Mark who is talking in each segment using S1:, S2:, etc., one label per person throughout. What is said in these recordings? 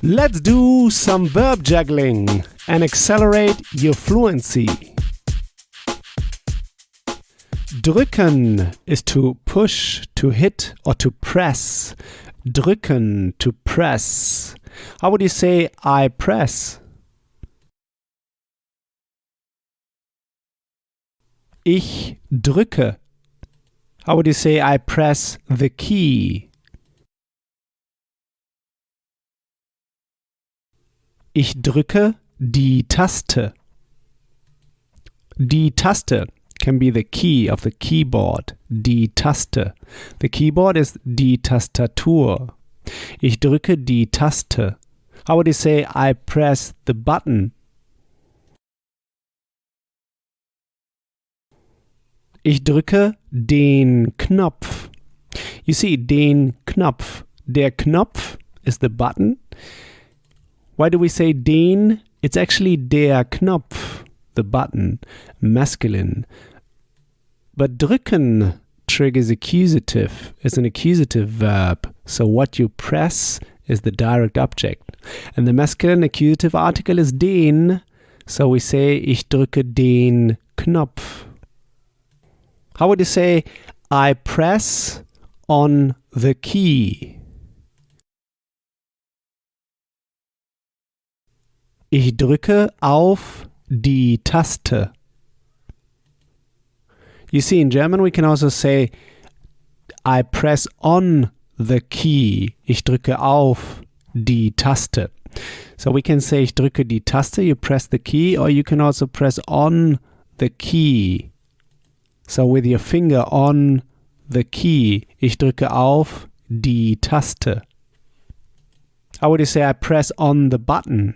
S1: Let's do some verb juggling and accelerate your fluency. Drücken is to push, to hit, or to press. Drücken, to press. How would you say I press? Ich drücke. How would you say I press the key? Ich drücke die Taste. Die Taste can be the key of the keyboard. Die Taste. The keyboard is die Tastatur. Ich drücke die Taste. How would you say I press the button? Ich drücke den Knopf. You see, den Knopf. Der Knopf is the button. Why do we say den? It's actually der Knopf, the button, masculine. But drücken triggers accusative. It's an accusative verb. So what you press is the direct object. And the masculine accusative article is den. So we say ich drücke den Knopf. How would you say I press on the key? Ich drücke auf die Taste. You see, in German we can also say I press on the key. Ich drücke auf die Taste. So we can say ich drücke die Taste, you press the key, or you can also press on the key. So with your finger on the key. Ich drücke auf die Taste. How would you say I press on the button?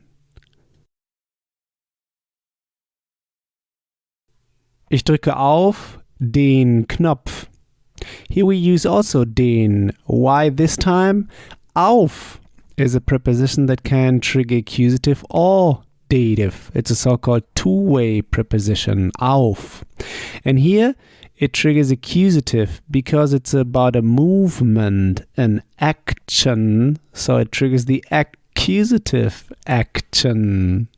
S1: Ich drücke auf den Knopf. Here we use also den. Why this time? Auf is a preposition that can trigger accusative or dative. It's a so-called two-way preposition, auf. And here it triggers accusative because it's about a movement, an action. So it triggers the accusative action.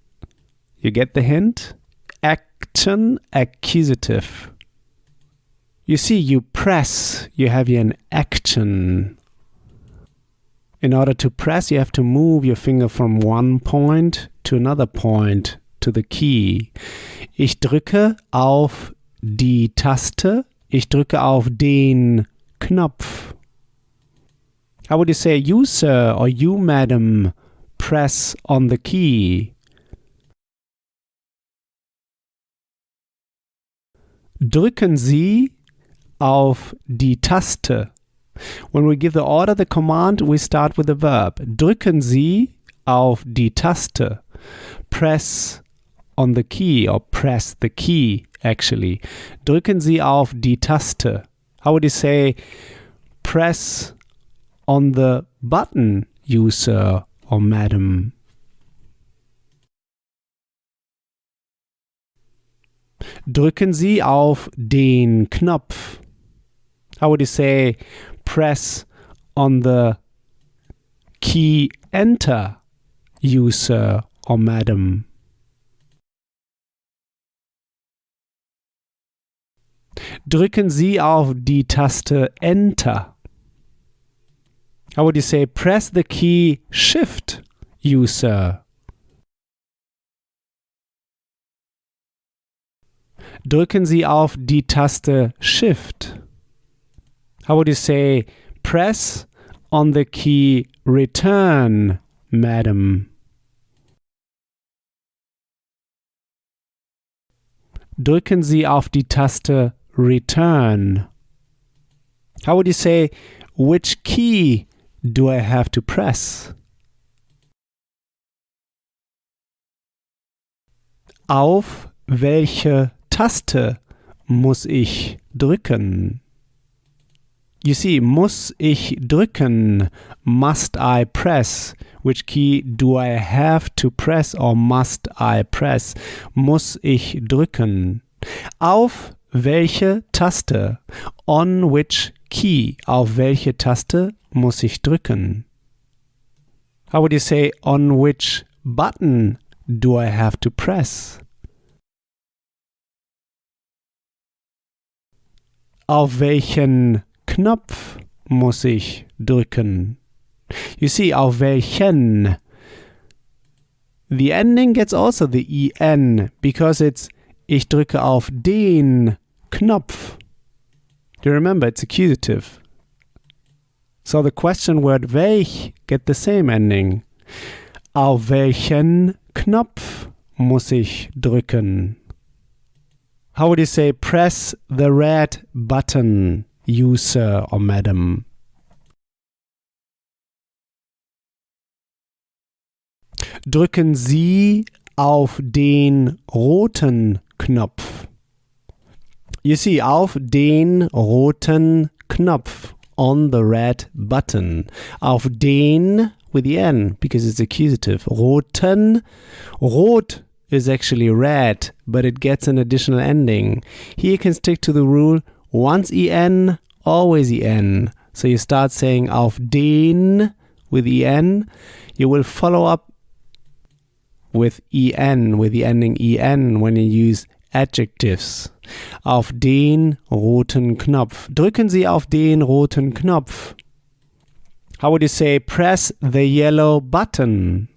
S1: You get the hint? Action, accusative. You see, you press, you have here an action. In order to press, you have to move your finger from one point to another point, to the key. Ich drücke auf die Taste. Ich drücke auf den Knopf. How would you say you, sir, or you, madam, press on the key? Drücken Sie auf die Taste. When we give the order, the command, we start with the verb. Drücken Sie auf die Taste. Press on the key, or press the key, actually. Drücken Sie auf die Taste. How would you say press on the button, you, sir, or madam? Drücken Sie auf den Knopf. How would you say press on the key enter, you, sir, or madam? Drücken Sie auf die Taste enter. How would you say press the key shift, you, sir? Drücken Sie auf die Taste Shift. How would you say press on the key return, madam? Drücken Sie auf die Taste return. How would you say which key do I have to press? Auf welche Taste muss ich drücken? You see, muss ich drücken, must I press? Which key do I have to press or must I press? Muss ich drücken? Auf welche Taste? On which key? Auf welche Taste muss ich drücken? How would you say, on which button do I have to press? Auf welchen Knopf muss ich drücken? You see, auf welchen. The ending gets also the en because it's ich drücke auf den Knopf. Do you remember? It's accusative. So the question word welch get the same ending. Auf welchen Knopf muss ich drücken? How would you say press the red button, you sir or madam? Drücken Sie auf den roten Knopf. You see, auf den roten Knopf, on the red button. Auf den with the N, because it's accusative. Roten, rot is actually red, but it gets an additional ending. Here you can stick to the rule, once en, always en. So you start saying auf den with en. You will follow up with en, with the ending en when you use adjectives. Auf den roten Knopf. Drücken Sie auf den roten Knopf. How would you say press the yellow button?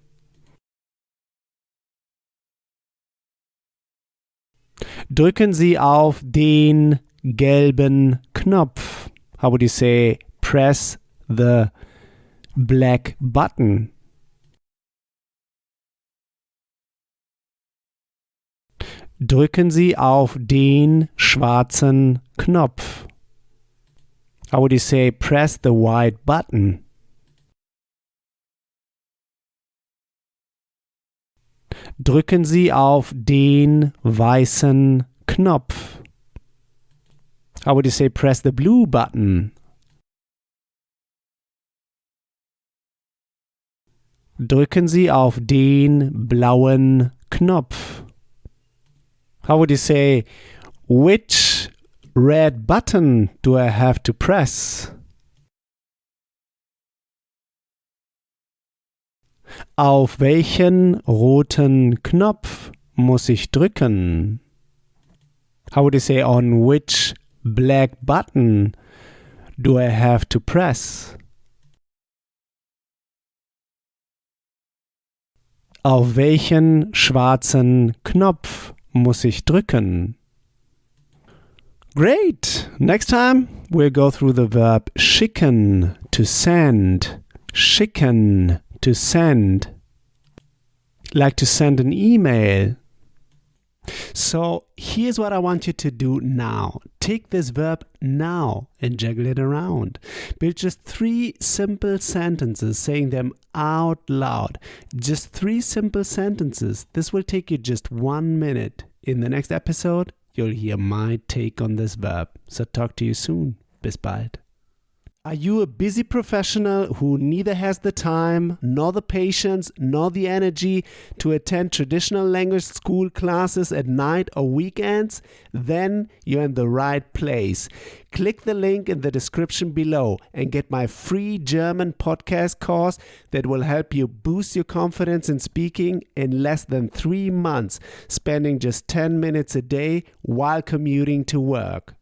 S1: Drücken Sie auf den gelben Knopf. How would you say press the black button? Drücken Sie auf den schwarzen Knopf. How would you say press the white button? Drücken Sie auf den weißen Knopf. How would you say press the blue button? Drücken Sie auf den blauen Knopf. How would you say, which red button do I have to press? Auf welchen roten Knopf muss ich drücken? How would you say, on which black button do I have to press? Auf welchen schwarzen Knopf muss ich drücken? Great! Next time we'll go through the verb schicken, to send. Schicken, to send. Like to send an email. So here's what I want you to do now. Take this verb now and juggle it around. Build just 3 simple sentences, saying them out loud. Just 3 simple sentences. This will take you just 1 minute. In the next episode, you'll hear my take on this verb. So talk to you soon. Bis bald. Are you a busy professional who neither has the time, nor the patience, nor the energy to attend traditional language school classes at night or weekends? Then you're in the right place. Click the link in the description below and get my free German podcast course that will help you boost your confidence in speaking in less than 3 months, spending just 10 minutes a day while commuting to work.